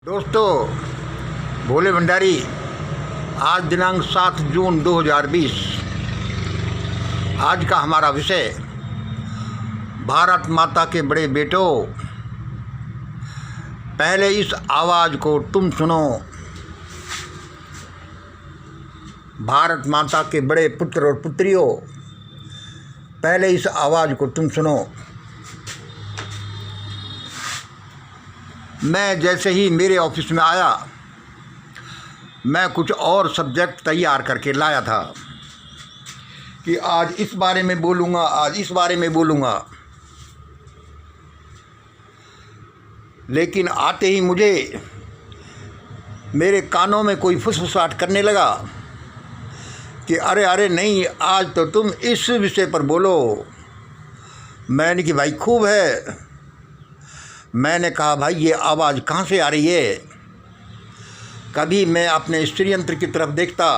दोस्तों, भोले भंडारी। आज दिनांक 7 जून 2020। आज का हमारा विषय भारत माता के बड़े बेटों, पहले इस आवाज़ को तुम सुनो। भारत माता के बड़े पुत्र और पुत्रियों, पहले इस आवाज़ को तुम सुनो। मैं जैसे ही मेरे ऑफिस में आया, मैं कुछ और सब्जेक्ट तैयार करके लाया था कि आज इस बारे में बोलूँगा, आज इस बारे में बोलूँगा। लेकिन आते ही मुझे मेरे कानों में कोई फुसफुसाहट करने लगा कि अरे अरे नहीं, आज तो तुम इस विषय पर बोलो। मैंने कि भाई खूब है। मैंने कहा भाई ये आवाज़ कहाँ से आ रही है। कभी मैं अपने षड्यंत्र की तरफ देखता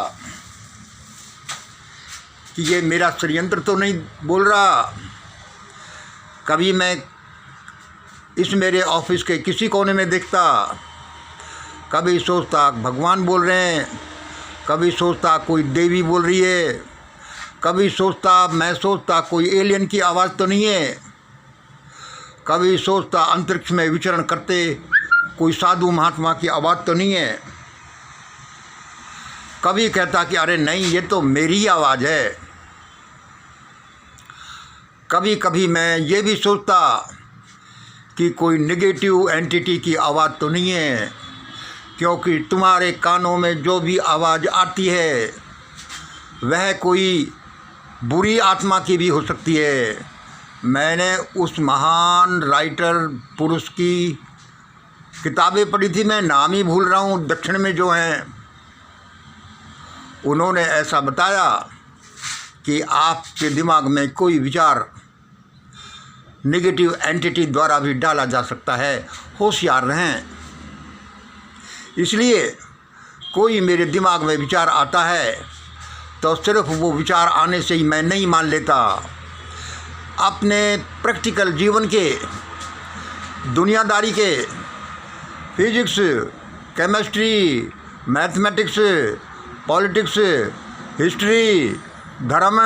कि ये मेरा षड्यंत्र तो नहीं बोल रहा। कभी मैं इस मेरे ऑफिस के किसी कोने में देखता, कभी सोचता भगवान बोल रहे हैं, कभी सोचता कोई देवी बोल रही है, कभी मैं सोचता कोई एलियन की आवाज़ तो नहीं है, कभी सोचता अंतरिक्ष में विचरण करते कोई साधु महात्मा की आवाज़ तो नहीं है। कभी कहता कि अरे नहीं, ये तो मेरी आवाज़ है। कभी कभी मैं ये भी सोचता कि कोई नेगेटिव एंटिटी की आवाज़ तो नहीं है, क्योंकि तुम्हारे कानों में जो भी आवाज़ आती है वह कोई बुरी आत्मा की भी हो सकती है। मैंने उस महान राइटर पुरुष की किताबें पढ़ी थी, मैं नाम ही भूल रहा हूँ, दक्षिण में जो हैं। उन्होंने ऐसा बताया कि आपके दिमाग में कोई विचार नेगेटिव एंटिटी द्वारा भी डाला जा सकता है, होशियार रहें। इसलिए कोई मेरे दिमाग में विचार आता है तो सिर्फ वो विचार आने से ही मैं नहीं मान लेता। अपने प्रैक्टिकल जीवन के, दुनियादारी के, physics, chemistry, mathematics, politics, history, धर्म,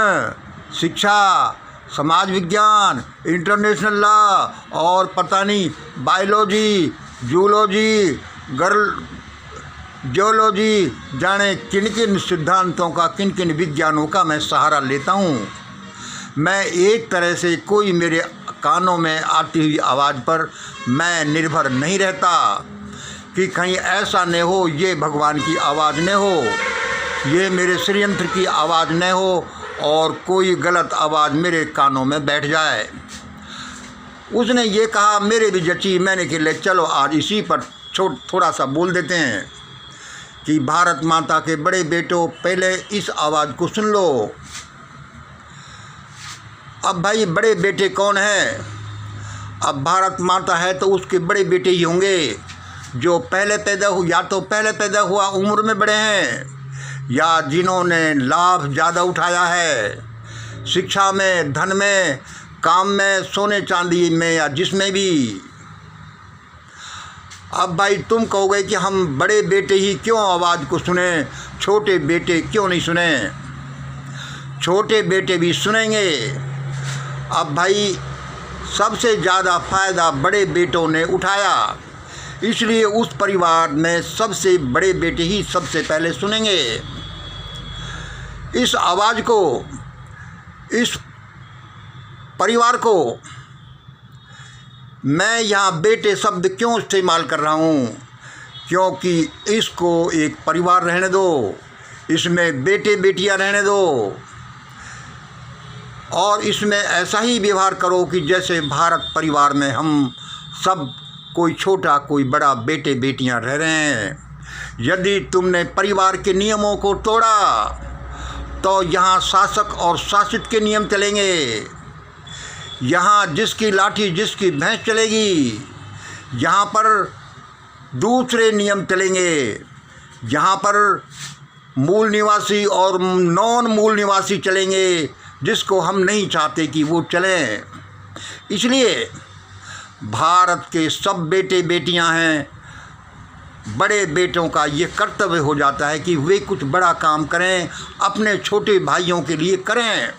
शिक्षा, समाज विज्ञान, इंटरनेशनल लॉ और पता नहीं बायोलॉजी, जूलॉजी, जियोलॉजी, जाने किन किन सिद्धांतों का, किन किन विज्ञानों का मैं सहारा लेता हूँ। मैं एक तरह से कोई मेरे कानों में आती हुई आवाज़ पर मैं निर्भर नहीं रहता कि कहीं ऐसा न हो ये भगवान की आवाज़ न हो, ये मेरे षड्यंत्र की आवाज़ न हो और कोई गलत आवाज़ मेरे कानों में बैठ जाए। उसने ये कहा, मेरे भी जची। मैंने कि ले चलो आज इसी पर थोड़ा सा बोल देते हैं कि भारत माता के बड़े बेटों, पहले इस आवाज़ को सुन लो। अब भाई बड़े बेटे कौन हैं? अब भारत माता है तो उसके बड़े बेटे ही होंगे जो पहले पैदा हुआ, या तो पहले पैदा हुआ उम्र में बड़े हैं, या जिन्होंने लाभ ज़्यादा उठाया है शिक्षा में, धन में, काम में, सोने चांदी में या जिसमें भी। अब भाई तुम कहोगे कि हम बड़े बेटे ही क्यों आवाज़ को सुने, छोटे बेटे क्यों नहीं सुने? छोटे बेटे भी सुनेंगे। अब भाई सबसे ज़्यादा फ़ायदा बड़े बेटों ने उठाया, इसलिए उस परिवार में सबसे बड़े बेटे ही सबसे पहले सुनेंगे इस आवाज़ को, इस परिवार को। मैं यहाँ बेटे शब्द क्यों इस्तेमाल कर रहा हूँ? क्योंकि इसको एक परिवार रहने दो, इसमें बेटे बेटियाँ रहने दो और इसमें ऐसा ही व्यवहार करो कि जैसे भारत परिवार में हम सब, कोई छोटा कोई बड़ा, बेटे बेटियां रह रहे हैं। यदि तुमने परिवार के नियमों को तोड़ा तो यहाँ शासक और शासित के नियम चलेंगे। यहाँ जिसकी लाठी जिसकी भैंस चलेगी, यहाँ पर दूसरे नियम चलेंगे। यहाँ पर मूल निवासी और नॉन मूल निवासी चलेंगे, जिसको हम नहीं चाहते कि वो चलें। इसलिए भारत के सब बेटे बेटियां हैं, बड़े बेटों का ये कर्तव्य हो जाता है कि वे कुछ बड़ा काम करें, अपने छोटे भाइयों के लिए करें।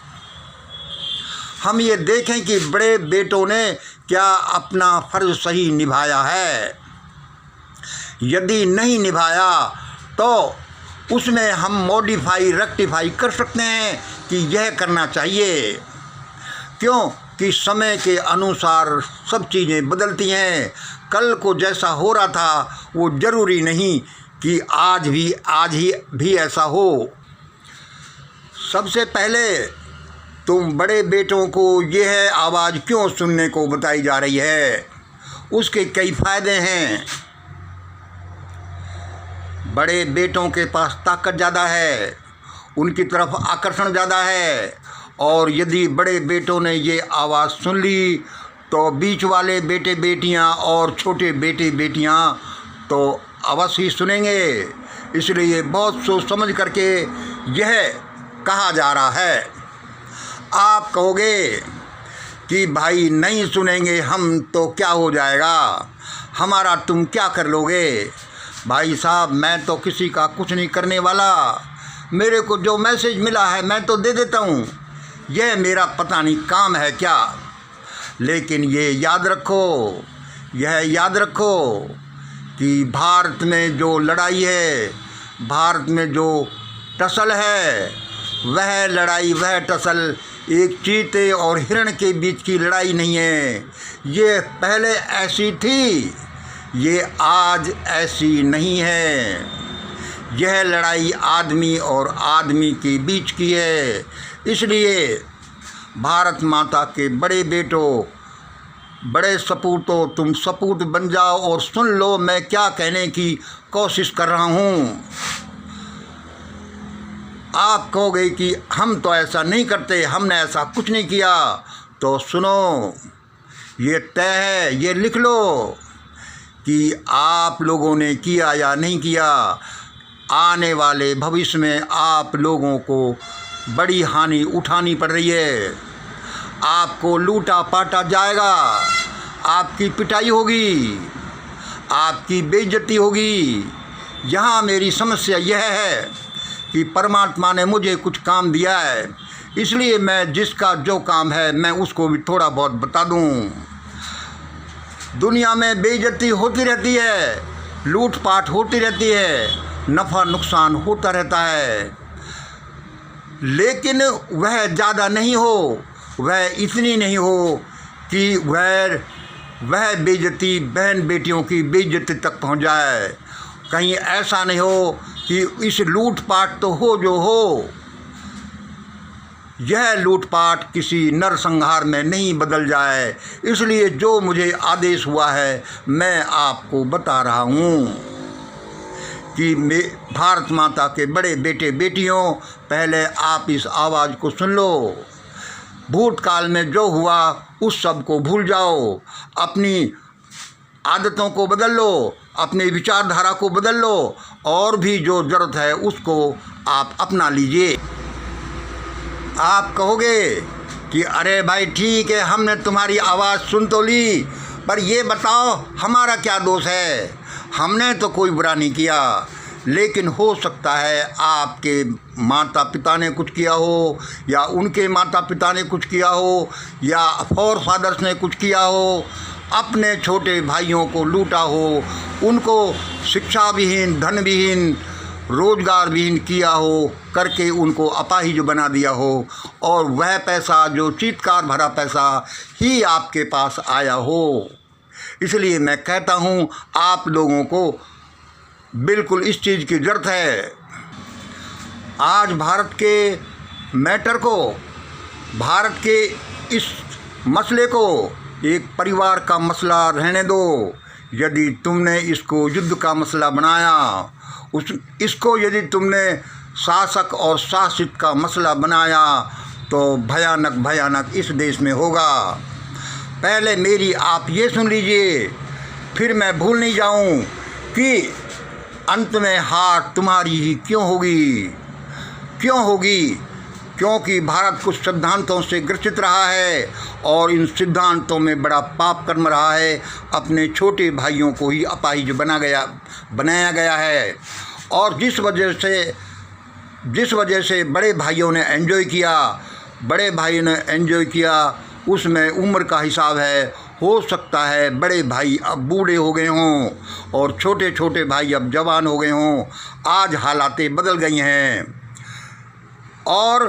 हम ये देखें कि बड़े बेटों ने क्या अपना फ़र्ज़ सही निभाया है। यदि नहीं निभाया तो उसमें हम मॉडिफाई रेक्टिफाई कर सकते हैं कि यह करना चाहिए। क्यों कि समय के अनुसार सब चीज़ें बदलती हैं। कल को जैसा हो रहा था वो ज़रूरी नहीं कि आज ही भी ऐसा हो। सबसे पहले तुम बड़े बेटों को यह आवाज़ क्यों सुनने को बताई जा रही है, उसके कई फ़ायदे हैं। बड़े बेटों के पास ताकत ज़्यादा है, उनकी तरफ आकर्षण ज़्यादा है, और यदि बड़े बेटों ने ये आवाज़ सुन ली तो बीच वाले बेटे बेटियां और छोटे बेटे बेटियां तो अवश्य ही सुनेंगे। इसलिए बहुत सोच समझ करके यह कहा जा रहा है। आप कहोगे कि भाई नहीं सुनेंगे हम तो क्या हो जाएगा, हमारा तुम क्या कर लोगे। भाई साहब, मैं तो किसी का कुछ नहीं करने वाला। मेरे को जो मैसेज मिला है मैं तो दे देता हूँ, यह मेरा पता नहीं काम है क्या। लेकिन ये याद रखो, यह याद रखो कि भारत में जो लड़ाई है, भारत में जो टसल है, वह लड़ाई वह टसल एक चीते और हिरण के बीच की लड़ाई नहीं है। ये पहले ऐसी थी, ये आज ऐसी नहीं है। यह लड़ाई आदमी और आदमी के बीच की है। इसलिए भारत माता के बड़े बेटों, बड़े सपूतों, तुम सपूत बन जाओ और सुन लो मैं क्या कहने की कोशिश कर रहा हूँ। आप कहोगे कि हम तो ऐसा नहीं करते, हमने ऐसा कुछ नहीं किया। तो सुनो, ये तय है, ये लिख लो कि आप लोगों ने किया या नहीं किया। आने वाले भविष्य में आप लोगों को बड़ी हानि उठानी पड़ रही है। आपको लूटा पाटा जाएगा, आपकी पिटाई होगी, आपकी बेइज्जती होगी। यहाँ मेरी समस्या यह है कि परमात्मा ने मुझे कुछ काम दिया है, इसलिए मैं जिसका जो काम है मैं उसको भी थोड़ा बहुत बता दूँ। दुनिया में बेइज्जती होती रहती है, लूटपाट होती रहती है, नफ़ा नुकसान होता रहता है, लेकिन वह ज़्यादा नहीं हो, वह इतनी नहीं हो कि वह बेइज्जती बहन बेटियों की बेइज्जती तक पहुंच जाए। कहीं ऐसा नहीं हो कि इस लूटपाट तो हो जो हो, यह लूटपाट किसी नरसंहार में नहीं बदल जाए। इसलिए जो मुझे आदेश हुआ है मैं आपको बता रहा हूँ कि भारत माता के बड़े बेटे बेटियों, पहले आप इस आवाज़ को सुन लो। भूतकाल में जो हुआ उस सब को भूल जाओ, अपनी आदतों को बदल लो, अपनी विचारधारा को बदल लो, और भी जो ज़रूरत है उसको आप अपना लीजिए। आप कहोगे कि अरे भाई ठीक है, हमने तुम्हारी आवाज़ सुन तो ली, पर ये बताओ हमारा क्या दोष है, हमने तो कोई बुरा नहीं किया। लेकिन हो सकता है आपके माता पिता ने कुछ किया हो, या उनके माता पिता ने कुछ किया हो, या फोर फादर्स ने कुछ किया हो, अपने छोटे भाइयों को लूटा हो, उनको शिक्षा विहीन, धन विहीन, रोजगार विहीन किया हो, करके उनको अपाहिज बना दिया हो, और वह पैसा जो चीत्कार भरा पैसा ही आपके पास आया हो। इसलिए मैं कहता हूँ आप लोगों को बिल्कुल इस चीज़ की ज़रूरत है। आज भारत के मैटर को, भारत के इस मसले को एक परिवार का मसला रहने दो। यदि तुमने इसको युद्ध का मसला बनाया, इसको यदि तुमने शासक और शासित का मसला बनाया, तो भयानक भयानक इस देश में होगा। पहले मेरी आप ये सुन लीजिए, फिर मैं भूल नहीं जाऊं कि अंत में हार तुम्हारी ही क्यों होगी। क्योंकि भारत कुछ सिद्धांतों से ग्रसित रहा है और इन सिद्धांतों में बड़ा पाप कर्म रहा है। अपने छोटे भाइयों को ही अपाहिज बनाया गया है और जिस वजह से बड़े भाइयों ने एंजॉय किया, उसमें उम्र का हिसाब है। हो सकता है बड़े भाई अब बूढ़े हो गए हों और छोटे छोटे भाई अब जवान हो गए हों। आज हालातें बदल गई हैं और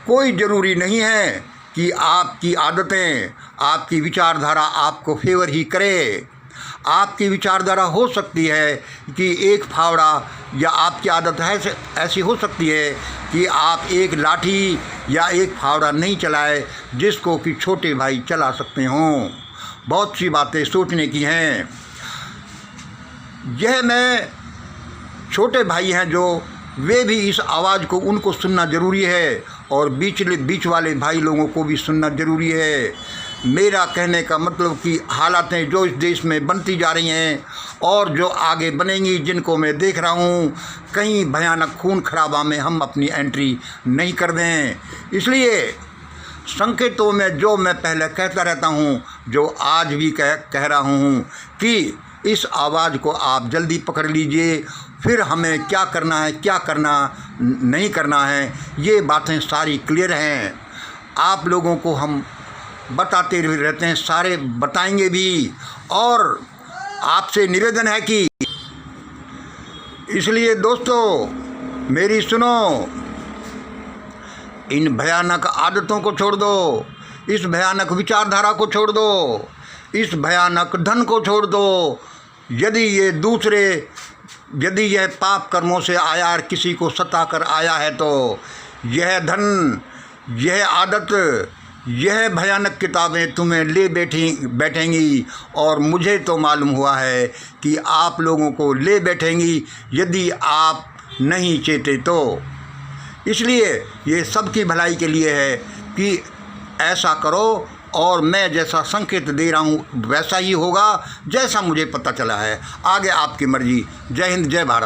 कोई ज़रूरी नहीं है कि आपकी आदतें, आपकी विचारधारा आपको फेवर ही करे। आपकी विचारधारा हो सकती है कि एक फावड़ा, या आपकी आदत है ऐसी हो सकती है कि आप एक लाठी या एक फावड़ा नहीं चलाए जिसको कि छोटे भाई चला सकते हों। बहुत सी बातें सोचने की हैं। यह मैं छोटे भाई हैं जो वे भी इस आवाज़ को उनको सुनना ज़रूरी है और बीच वाले भाई लोगों को भी सुनना ज़रूरी है। मेरा कहने का मतलब कि हालातें जो इस देश में बनती जा रही हैं और जो आगे बनेंगी, जिनको मैं देख रहा हूँ, कहीं भयानक खून खराबा में हम अपनी एंट्री नहीं कर दें। इसलिए संकेतों में जो मैं पहले कहता रहता हूँ, जो आज भी कह रहा हूँ कि इस आवाज़ को आप जल्दी पकड़ लीजिए। फिर हमें क्या करना है, क्या करना नहीं करना है, ये बातें सारी क्लियर हैं। आप लोगों को हम बताते रहते हैं, सारे बताएंगे भी। और आपसे निवेदन है कि इसलिए दोस्तों मेरी सुनो, इन भयानक आदतों को छोड़ दो, इस भयानक विचारधारा को छोड़ दो, इस भयानक धन को छोड़ दो। यदि यह पाप कर्मों से आया और किसी को सता कर आया है तो यह धन, यह आदत, यह भयानक किताबें तुम्हें ले बैठेंगी और मुझे तो मालूम हुआ है कि आप लोगों को ले बैठेंगी यदि आप नहीं चेते तो। इसलिए ये सबकी भलाई के लिए है कि ऐसा करो और मैं जैसा संकेत दे रहा हूँ वैसा ही होगा जैसा मुझे पता चला है। आगे आपकी मर्जी। जय हिंद, जय भारत।